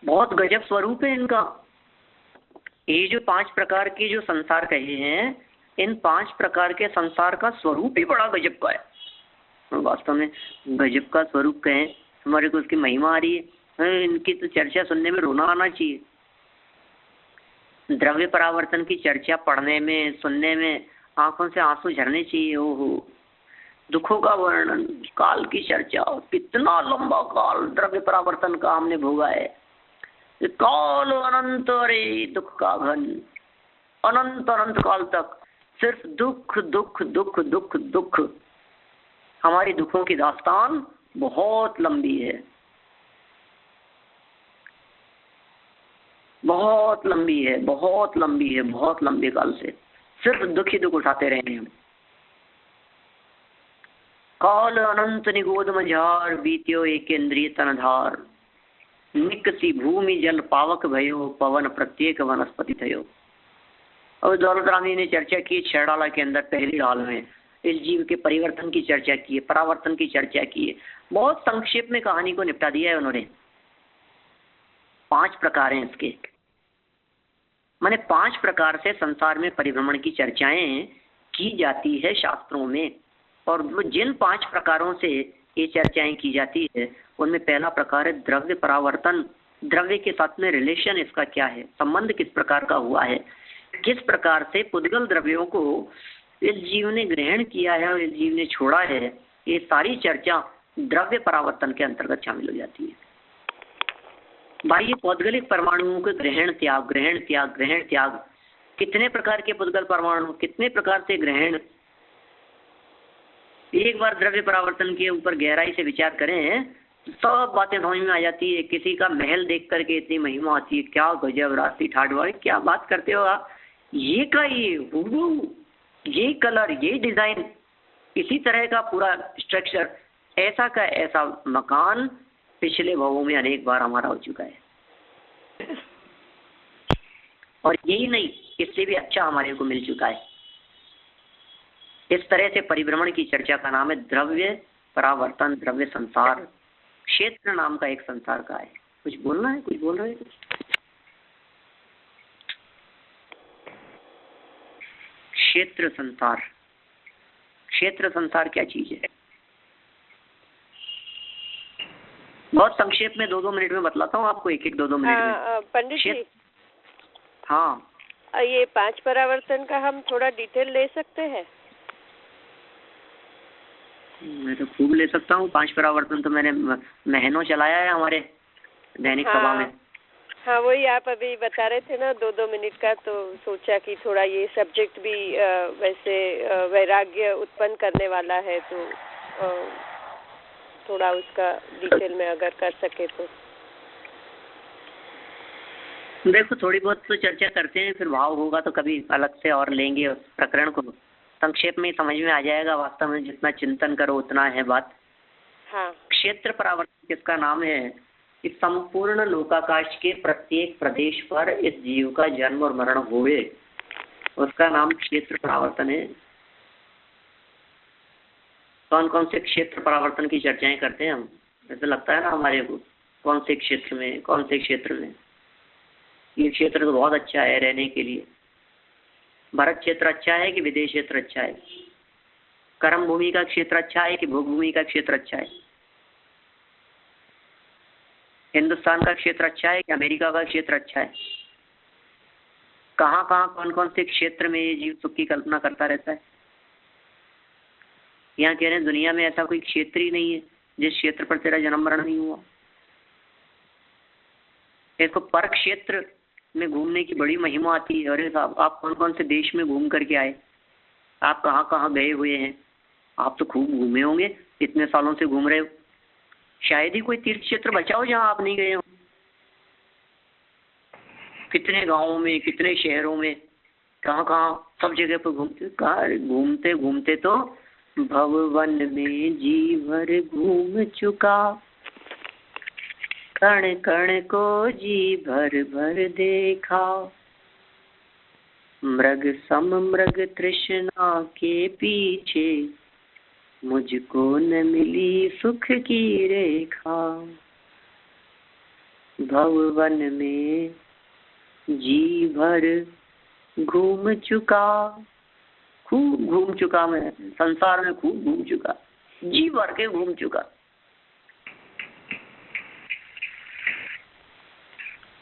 बहुत गजब स्वरूप है इनका। ये जो 5 प्रकार के जो संसार कहे हैं, इन 5 प्रकार के संसार का स्वरूप ही बड़ा गजब का है। वास्तव में गजब का स्वरूप कहें, हमारे को उसकी महिमा आ रही है। इनकी तो चर्चा सुनने में रोना आना चाहिए। द्रव्य परावर्तन की चर्चा पढ़ने में, सुनने में आंखों से आंसू झरने चाहिए। ओहो, दुखों का वर्णन, काल की चर्चा, कितना लंबा काल द्रव्य परावर्तन का हमने भोगा है। काल अनंत, रे दुख का घन, अनंत अनंत काल तक सिर्फ दुख दुख दुख दुख दुख। हमारी दुखों की दास्तान बहुत लंबी है, बहुत लंबी है, बहुत लंबी है, बहुत लंबे काल से सिर्फ दुख ही दुख उठाते रहे हैं। काल अनंत निगोद मझार, बीत्यो एकेंद्रिय तनधार। निकसी भूमि जल पावक भयो, पवन प्रत्येक वनस्पति थयो। और दौलत रामी ने चर्चा की छेड़ाला के अंदर पहली डाल में इस जीव के परिवर्तन की चर्चा की है, परावर्तन की चर्चा की है। बहुत संक्षेप में कहानी को निपटा दिया है उन्होंने। 5 प्रकार हैं इसके, माने 5 प्रकार से संसार में परिभ्रमण की चर्चाएं की जाती है शास्त्रों में। और जिन 5 प्रकारों से ये चर्चाएं की जाती है उनमें पहला प्रकार है द्रव्य परावर्तन। द्रव्य के साथ में रिलेशन इसका क्या है, संबंध किस प्रकार का हुआ है, किस प्रकार से पुद्गल द्रव्यों को इस जीव ने ग्रहण किया है और इस जीव ने छोड़ा है। ये सारी चर्चा द्रव्य परावर्तन के अंतर्गत शामिल हो जाती है। बाह्य पौद्गलिक परमाणुओं के ग्रहण त्याग, ग्रहण त्याग, ग्रहण त्याग। कितने प्रकार के पुद्गल परमाणु, कितने प्रकार से ग्रहण। एक बार द्रव्य परावर्तन के ऊपर गहराई से विचार करें तो सब बातें समझ में आ जाती है। किसी का महल देख करके इतनी महिमा आती है, क्या गजब रास्ती ठाठ वाले, क्या बात करते हो आप, ये का ये हुबहू, ये कलर, ये डिजाइन, इसी तरह का पूरा स्ट्रक्चर, ऐसा का ऐसा मकान पिछले भवों में अनेक बार हमारा हो चुका है। और यही नहीं, इससे भी अच्छा हमारे को मिल चुका है। इस तरह से परिभ्रमण की चर्चा का नाम है द्रव्य परावर्तन, द्रव्य संसार। क्षेत्र नाम का एक संसार का है। कुछ बोलना है, कुछ बोल रहे हैं? क्षेत्र संसार, क्षेत्र संसार क्या चीज है? बहुत संक्षेप में 2-2 मिनट में बतलाता हूँ आपको, एक 2-2 मिनट में। पंडित जी, हाँ, ये 5 परावर्तन का हम थोड़ा डिटेल ले सकते हैं? मैं तो खूब ले सकता हूँ। 5 परावर्तन तो मैंने महीनों चलाया है हमारे दैनिक सभा में। हाँ, वही आप अभी बता रहे थे ना 2-2 मिनट का, तो सोचा कि थोड़ा ये सब्जेक्ट भी वैसे वैराग्य उत्पन्न करने वाला है, तो थोड़ा उसका डिटेल में अगर कर सके तो। देखो, थोड़ी बहुत तो चर्चा करते हैं, फिर भाव होगा तो कभी अलग से और लेंगे उस प्रकरण को। संक्षेप में समझ में आ जाएगा। वास्तव में जितना चिंतन करो उतना है बात। हाँ। क्षेत्र परावर्तन किसका नाम है? इस संपूर्ण लोकाकाश के प्रत्येक प्रदेश पर इस जीव का जन्म और मरण हुए, उसका नाम क्षेत्र परावर्तन है। कौन कौन से क्षेत्र परावर्तन की चर्चाएं करते हैं हम? ऐसा लगता है ना हमारे को, कौन से क्षेत्र में, कौन से क्षेत्र में। ये क्षेत्र तो बहुत अच्छा है रहने के लिए। भारत क्षेत्र अच्छा है कि विदेश क्षेत्र अच्छा है? कर्म भूमि का क्षेत्र अच्छा है कि भोग भूमि का क्षेत्र अच्छा है? हिंदुस्तान का क्षेत्र अच्छा है कि अमेरिका का क्षेत्र अच्छा है? कहाँ कहाँ कौन कौन से क्षेत्र में ये जीव सुख की कल्पना करता रहता है? यहाँ कह रहे हैं दुनिया में ऐसा कोई क्षेत्र ही नहीं है जिस क्षेत्र पर तेरा जन्म मरण नहीं हुआ। इसको पर क्षेत्र में घूमने की बड़ी महिमा आती है। अरे साहब, आप कौन कौन से देश में घूम करके आए, आप कहाँ कहाँ गए हुए हैं? आप तो खूब घूमे होंगे, इतने सालों से घूम रहे हो। शायद ही कोई तीर्थ क्षेत्र बचा हो जहाँ आप नहीं गए हो। कितने गांवों में, कितने शहरों में, कहाँ कहाँ, सब जगह पर घूमते घूमते तो भवन में जी भर घूम चुका, कण कण को जी भर भर देखा, मृग सम मृग तृष्णा के पीछे, मुझको न मिली सुख की रेखा, भवन में जी भर घूम चुका। खूब घूम चुका मैं, संसार में खूब घूम चुका, जी भर के घूम चुका।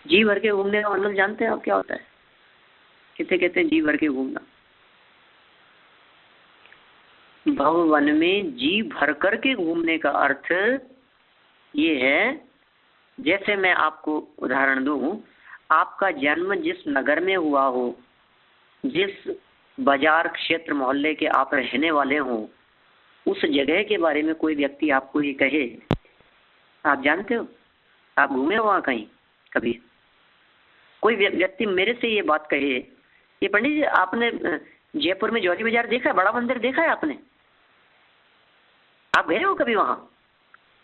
जी भर के घूमने का मतलब जानते हैं आप क्या होता है? किसे कहते हैं जी भर के घूमना? भवन में जी भर कर के घूमने का अर्थ ये है, जैसे मैं आपको उदाहरण दूं, आपका जन्म जिस नगर में हुआ हो, जिस बाजार क्षेत्र मोहल्ले के आप रहने वाले हो, उस जगह के बारे में कोई व्यक्ति आपको ये कहे, आप जानते हो? आप घूमे हो वहाँ कहीं कभी? कोई व्यक्ति मेरे से ये बात कहे, ये पंडित जी आपने जयपुर में जौहरी बाजार देखा है, बड़ा मंदिर देखा है आपने? आप गए हो कभी वहाँ?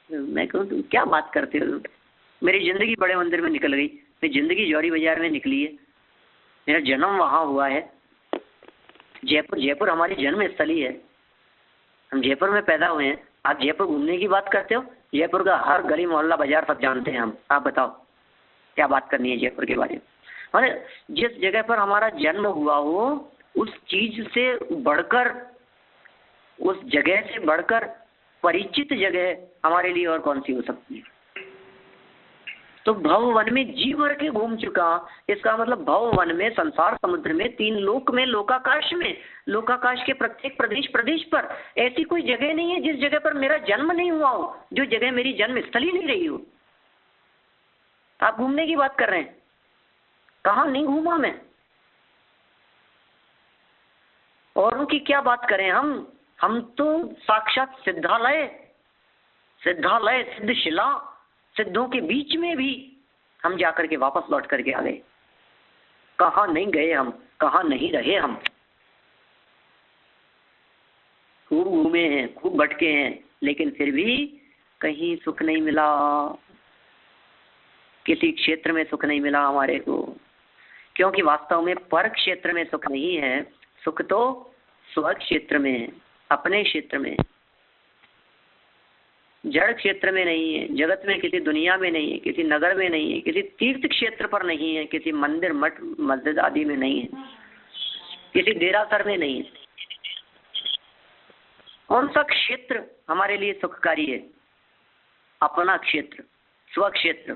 मैं कहूँ तुम क्या बात करते हो, मेरी जिंदगी बड़े मंदिर में निकल गई, मेरी जिंदगी जौहरी बाजार में निकली है, मेरा जन्म वहाँ हुआ है। जयपुर हमारी जन्म स्थली है, हम जयपुर में पैदा हुए हैं। आप जयपुर घूमने की बात करते हो? जयपुर का हर गली मोहल्ला बाजार सब जानते हैं हम। आप बताओ क्या बात करनी है जयपुर के बारे में? अरे जिस जगह पर हमारा जन्म हुआ हो, उस चीज से बढ़कर, उस जगह से बढ़कर परिचित जगह हमारे लिए और कौन सी हो सकती है? तो भववन में जी भर के घूम चुका, इसका मतलब भववन में, संसार समुद्र में, तीन लोक में, लोकाकाश में, लोकाकाश के प्रत्येक प्रदेश पर ऐसी कोई जगह नहीं है जिस जगह पर मेरा जन्म नहीं हुआ हो, जो जगह मेरी जन्म स्थली नहीं रही हो। आप घूमने की बात कर रहे हैं, कहाँ नहीं घूमा मैं? और उनकी क्या बात करें हम तो साक्षात सिद्धालय, सिद्धशिला, सिद्धों के बीच में भी हम जाकर के वापस लौट करके आ गए। कहाँ नहीं गए हम, कहाँ नहीं रहे हम? खूब घूमे हैं, खूब भटके हैं, लेकिन फिर भी कहीं सुख नहीं मिला, किसी क्षेत्र में सुख नहीं मिला हमारे को। क्योंकि वास्तव में पर क्षेत्र में सुख नहीं है, सुख तो स्व क्षेत्र में है, अपने क्षेत्र में, जड़ क्षेत्र में नहीं है, जगत में, किसी दुनिया में नहीं है, किसी नगर में नहीं है, किसी तीर्थ क्षेत्र पर नहीं है, किसी मंदिर मठ मस्जिद आदि में नहीं है, किसी देरासर में नहीं है। कौन सा क्षेत्र हमारे लिए सुखकारी है? अपना क्षेत्र, स्व क्षेत्र।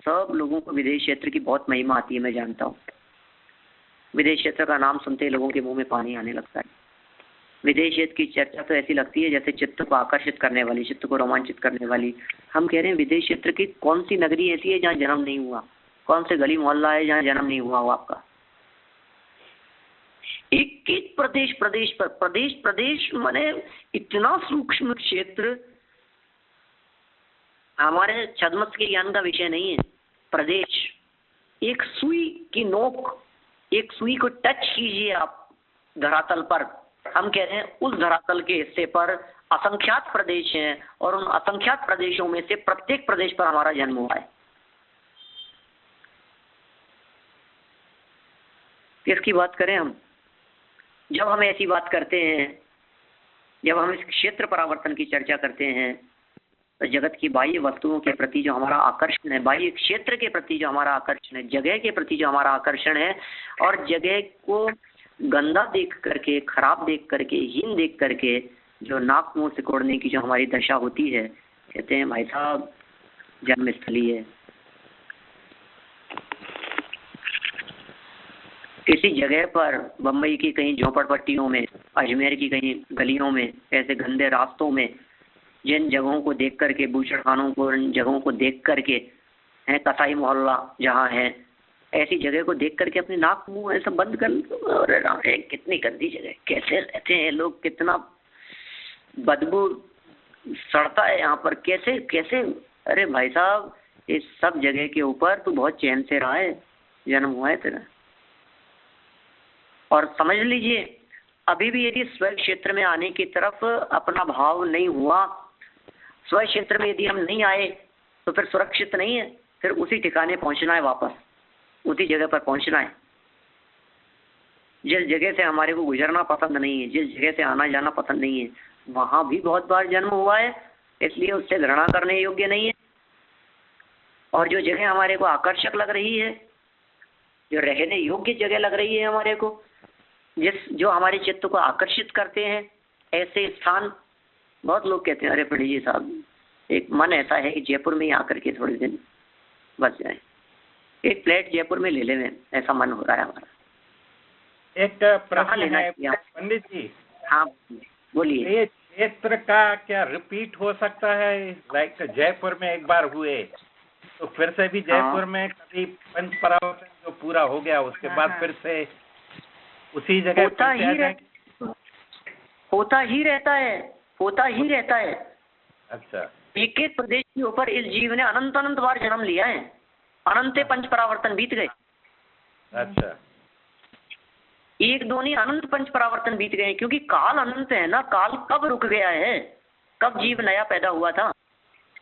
सब लोगों को विदेश क्षेत्र की बहुत महिमा आती है, मैं जानता हूँ। विदेश क्षेत्र का नाम सुनते ही लोगों के मुंह में पानी आने लगता है। विदेश क्षेत्र की चर्चा तो ऐसी लगती है जैसे चित्त को आकर्षित करने वाली, चित्त को रोमांचित करने वाली। हम कह रहे हैं विदेश क्षेत्र की कौन सी नगरी ऐसी है जहाँ जन्म नहीं हुआ? कौन से गली मोहल्ला है जहाँ जन्म नहीं हुआ हो आपका? एक एक प्रदेश माने इतना सूक्ष्म क्षेत्र, हमारे छद्मस के ज्ञान का विषय नहीं है। प्रदेश, एक सुई की नोक, एक सुई को टच कीजिए आप धरातल पर, हम कह रहे हैं उस धरातल के हिस्से पर असंख्यात प्रदेश हैं, और उन असंख्यात प्रदेशों में से प्रत्येक प्रदेश पर हमारा जन्म हुआ है। किसकी बात करें हम? जब हम ऐसी बात करते हैं, जब हम इस क्षेत्र परावर्तन की चर्चा करते हैं, तो जगत की बाह्य वस्तुओं के प्रति जो हमारा आकर्षण है, बाह्य क्षेत्र के प्रति जो हमारा आकर्षण है, जगह के प्रति जो हमारा आकर्षण है, और जगह को गंदा देख करके, खराब देख करके, हीन देख करके जो नाक मुंह सिकोड़ने की जो हमारी दशा होती है, कहते हैं भाई साहब जन्मस्थली है। किसी जगह पर बम्बई की कहीं झोपड़पट्टियों में, अजमेर की कहीं गलियों में, ऐसे गंदे रास्तों में, जिन जगहों को देख करके, बूचड़खानों को, इन जगहों को देख करके, है कसाई मोहल्ला जहाँ है, ऐसी जगह को देख करके अपनी नाक मुंह ऐसा बंद कर लो। अरे राम, कितनी गंदी जगह, कैसे रहते हैं लोग, कितना बदबू सड़ता है यहाँ पर, कैसे कैसे। अरे भाई साहब, इस सब जगह के ऊपर तू बहुत चैन से रहा है, जन्म हुआ है तेरा। और समझ लीजिए, अभी भी यदि स्व क्षेत्र में आने की तरफ अपना भाव नहीं हुआ, स्व क्षेत्र में यदि हम नहीं आए, तो फिर सुरक्षित नहीं है, फिर उसी ठिकाने पहुंचना है, वापस उसी जगह पर पहुंचना है। जिस जगह से हमारे को गुजरना पसंद नहीं है, जिस जगह से आना जाना पसंद नहीं है, वहां भी बहुत बार जन्म हुआ है, इसलिए उससे घृणा करने योग्य नहीं है। और जो जगह हमारे को आकर्षक लग रही है, जो रहने योग्य जगह लग रही है हमारे को, जो हमारे चित्त को आकर्षित करते हैं, ऐसे स्थान, बहुत लोग कहते हैं अरे पंडित जी साहब, एक मन ऐसा है कि जयपुर में ही आकर के थोड़े दिन बस जाए, एक फ्लैट जयपुर में ले लें, ऐसा मन हो रहा है हमारा। एक प्रश्न है पंडित जी। हाँ बोलिए। ये क्षेत्र का क्या रिपीट हो सकता है? लाइक जयपुर में एक बार हुए तो फिर से भी जयपुर में कभी पंच परावर्तन जो पूरा हो गया उसके बाद फिर से उसी जगह होता ही रहता है। अच्छा, एक एक प्रदेश के ऊपर इस जीव ने अनंत अनंत बार जन्म लिया है, अनंत पंच परावर्तन बीत गए। अच्छा, एक दो नहीं, अनंत पंच परावर्तन बीत गए, क्योंकि काल अनंत है ना। काल कब रुक गया है, कब जीव नया पैदा हुआ था,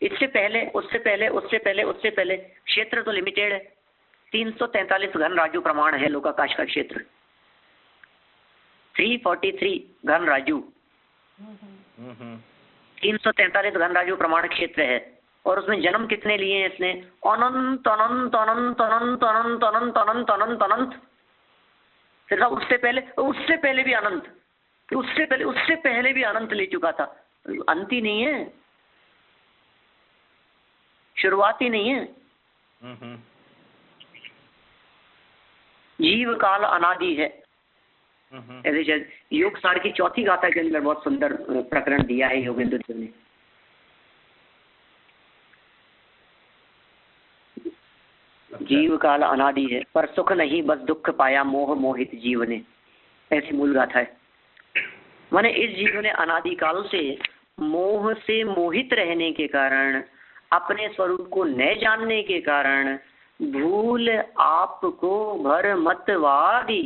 इससे पहले, उससे पहले, उससे पहले, उससे पहले। क्षेत्र तो लिमिटेड है, 343 घन राजू प्रमाण है लोकाकाश का क्षेत्र, 343 घन राजू, 343 घन राजू प्रमाण क्षेत्र है। और उसमें जन्म कितने लिए हैं इसने? अनंत अनंत अनंत अनंत अनंत अनंत अनंत अनंत अनंत। फिर उससे पहले भी अनंत, उससे पहले भी अनंत ले चुका था। अंत ही नहीं है, शुरुआत ही नहीं है। जीव काल अनादि है। ऐसे योग सार की चौथी गाथा के अंदर बहुत सुंदर प्रकरण दिया है योगेंद्र देव ने। जीव काल अनादि है, पर सुख नहीं बस दुख पाया मोह मोहित जीव ने, ऐसी मूल गाथा है। माने इस जीव ने अनादि काल से मोह से मोहित रहने के कारण, अपने स्वरूप को न जानने के कारण, भूल आपको भर मत वादी,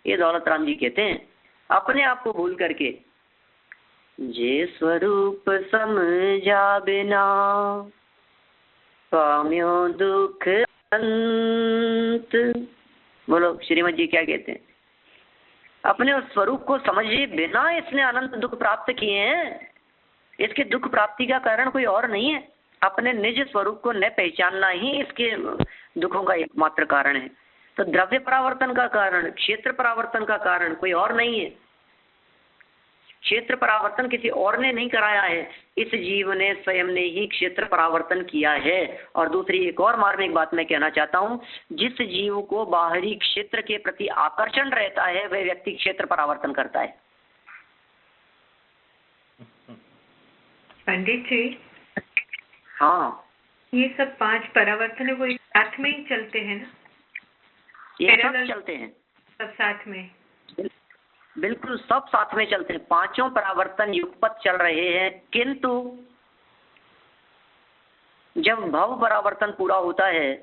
ये दौलत राम जी कहते हैं, अपने आप को भूल करके, जे स्वरूप समझा बिना पाम्यो दुख अंत। बोलो श्रीमद जी क्या कहते हैं? अपने उस स्वरूप को समझे बिना इसने अनंत दुख प्राप्त किए हैं। इसके दुख प्राप्ति का कारण कोई और नहीं है, अपने निज स्वरूप को न पहचानना ही इसके दुखों का एकमात्र कारण है। तो द्रव्य परावर्तन का कारण, क्षेत्र परावर्तन का कारण कोई और नहीं है। क्षेत्र परावर्तन किसी और ने नहीं कराया है, इस जीव ने स्वयं ने ही क्षेत्र परावर्तन किया है। और दूसरी एक और मार्मिक बात मैं कहना चाहता हूँ, जिस जीव को बाहरी क्षेत्र के प्रति आकर्षण रहता है वह व्यक्ति क्षेत्र परावर्तन करता है। पंडित जी, हाँ, ये सब 5 परावर्तन वो साथ में ही चलते हैं ना? ये सब चलते हैं, सब साथ में, बिल्कुल सब साथ में चलते हैं। 5 परावर्तन युगपत चल रहे हैं, किंतु जब भाव परावर्तन पूरा होता है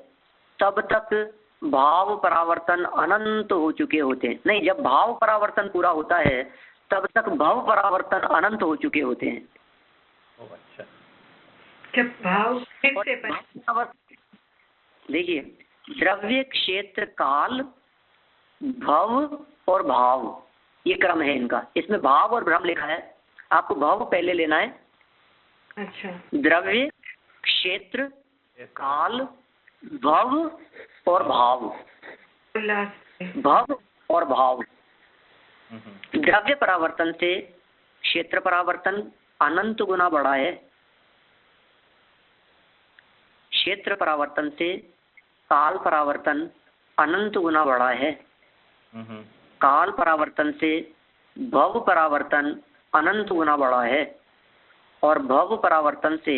तब तक भाव परावर्तन अनंत हो चुके होते हैं। नहीं, जब भाव परावर्तन पूरा होता है तब तक भाव परावर्तन अनंत हो चुके होते हैं। अच्छा, जब भाव देखिए, द्रव्य क्षेत्र काल भव और भाव, ये क्रम है इनका। इसमें भाव और भ्रम लिखा है, आपको भाव पहले लेना है। अच्छा, द्रव्य क्षेत्र काल भव और भाव, भव और भाव। द्रव्य परावर्तन से क्षेत्र परावर्तन अनंत गुना बढ़ा है, क्षेत्र परावर्तन से काल परावर्तन अनंत गुना बढ़ा है, काल परावर्तन से भव परावर्तन अनंत गुना बढ़ा है, और भव परावर्तन से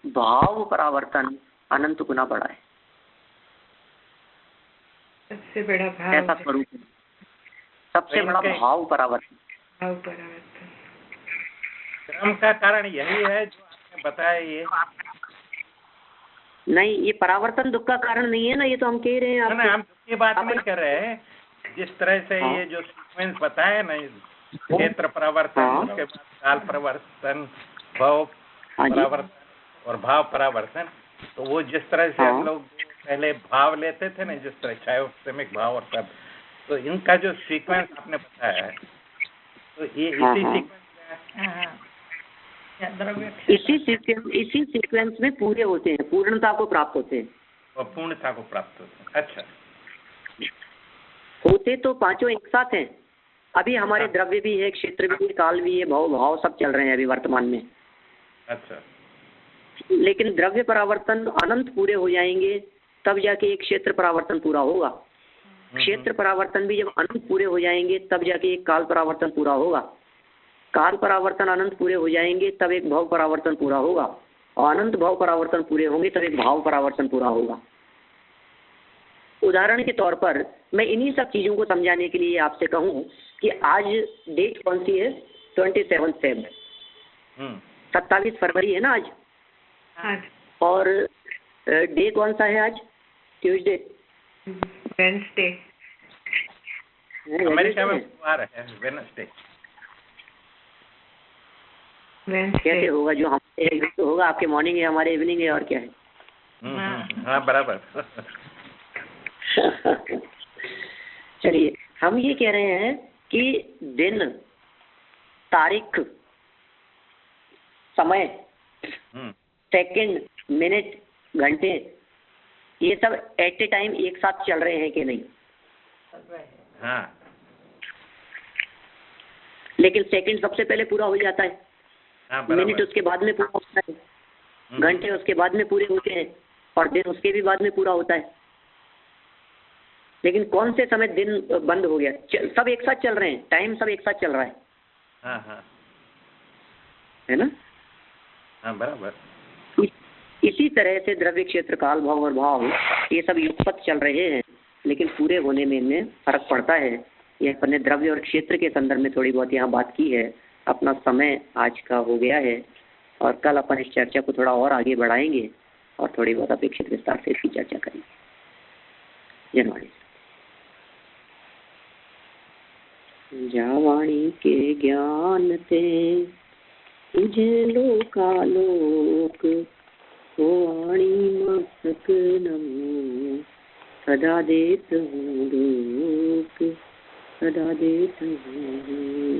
भाव परावर्तन अनंत गुना बढ़ा है। सबसे बड़ा ऐसा भाव, स्वरूप है, सबसे बड़ा भाव परावर्तन। भाव परावर्तन। क्रम का कारण यही है जो आपने बताया। ये नहीं, ये परावर्तन दुख का कारण नहीं है ना, ये तो हम कह रहे हैं नहीं, हम दुख की बात नहीं कर रहे हैं। जिस तरह से हाँ। ये जो सीक्वेंस बताया ना, क्षेत्र परावर्तन, हाँ। उसके बाद काल परावर्तन, भाव हाँ जी। परावर्तन और भाव परावर्तन, तो वो जिस तरह से हाँ। हम लोग पहले भाव लेते थे ना, जिस तरह छायोपमिक भाव और सब, तो इनका जो सीक्वेंस आपने बताया है, तो ये हाँ, इसी हाँ। इसी सीक्वेंस में पूरे होते हैं, पूर्णता को प्राप्त होते हैं। और पूर्णता को प्राप्त होते हैं। अच्छा, होते तो पांचों एक साथ हैं। अभी हमारे द्रव्य भी है, क्षेत्र भी है, काल भी है, भाव सब चल रहे हैं अभी वर्तमान में। अच्छा। लेकिन द्रव्य परावर्तन अनंत पूरे हो जाएंगे तब जाके एक क्षेत्र परावर्तन पूरा होगा। क्षेत्र परावर्तन भी जब अनंत पूरे हो जाएंगे तब जाके एक काल परावर्तन पूरा होगा। काल परावर्तन अनंत पूरे हो जाएंगे तब एक भाव परावर्तन पूरा होगा, और अनंत भाव परावर्तन पूरे होंगे तब एक भाव परावर्तन पूरा होगा। उदाहरण के तौर पर मैं इन्हीं सब चीजों को समझाने के लिए आपसे कहूं कि आज डेट कौन सी है? 27 फेब, 27 फरवरी है ना आज। और डे कौन सा है आज? Tuesday, Wednesday. अमेरिका में बुधवार है, वेडनेसडे। कैसे होगा? जो हमारे तो होगा, आपके मॉर्निंग है, हमारे इवनिंग है, और क्या है। हाँ, बराबर। चलिए, हम ये कह रहे हैं कि दिन, तारीख, समय, सेकंड, मिनट, घंटे, ये सब एट ए टाइम एक साथ चल रहे हैं कि नहीं? हाँ। लेकिन सेकंड सबसे पहले पूरा हो जाता है, हाँ, मिनट उसके बाद में पूरा होता है, घंटे उसके बाद में पूरे होते हैं, और दिन उसके भी बाद में पूरा होता है। लेकिन कौन से समय दिन बंद हो गया? सब एक साथ चल रहे हैं, टाइम सब एक साथ चल रहा है। हाँ, हाँ। है ना? हाँ, बराबर। इसी तरह से द्रव्य, क्षेत्र, काल, भाव और भाव ये सब युगपत चल रहे हैं, लेकिन पूरे होने में इनमें फर्क पड़ता है। ये अपने द्रव्य और क्षेत्र के संदर्भ में थोड़ी बहुत यहाँ बात की है। अपना समय आज का हो गया है, और कल अपन इस चर्चा को थोड़ा और आगे बढ़ाएंगे और थोड़ी बहुत अपेक्षित विस्तार से इसकी चर्चा करेंगे। जनवाणी। जावाणी के ज्ञान ते तुझे लोकालोक, ओ वाणी मस्तक नमो, सदा देत हूँ लोक, सदा देत हूँ।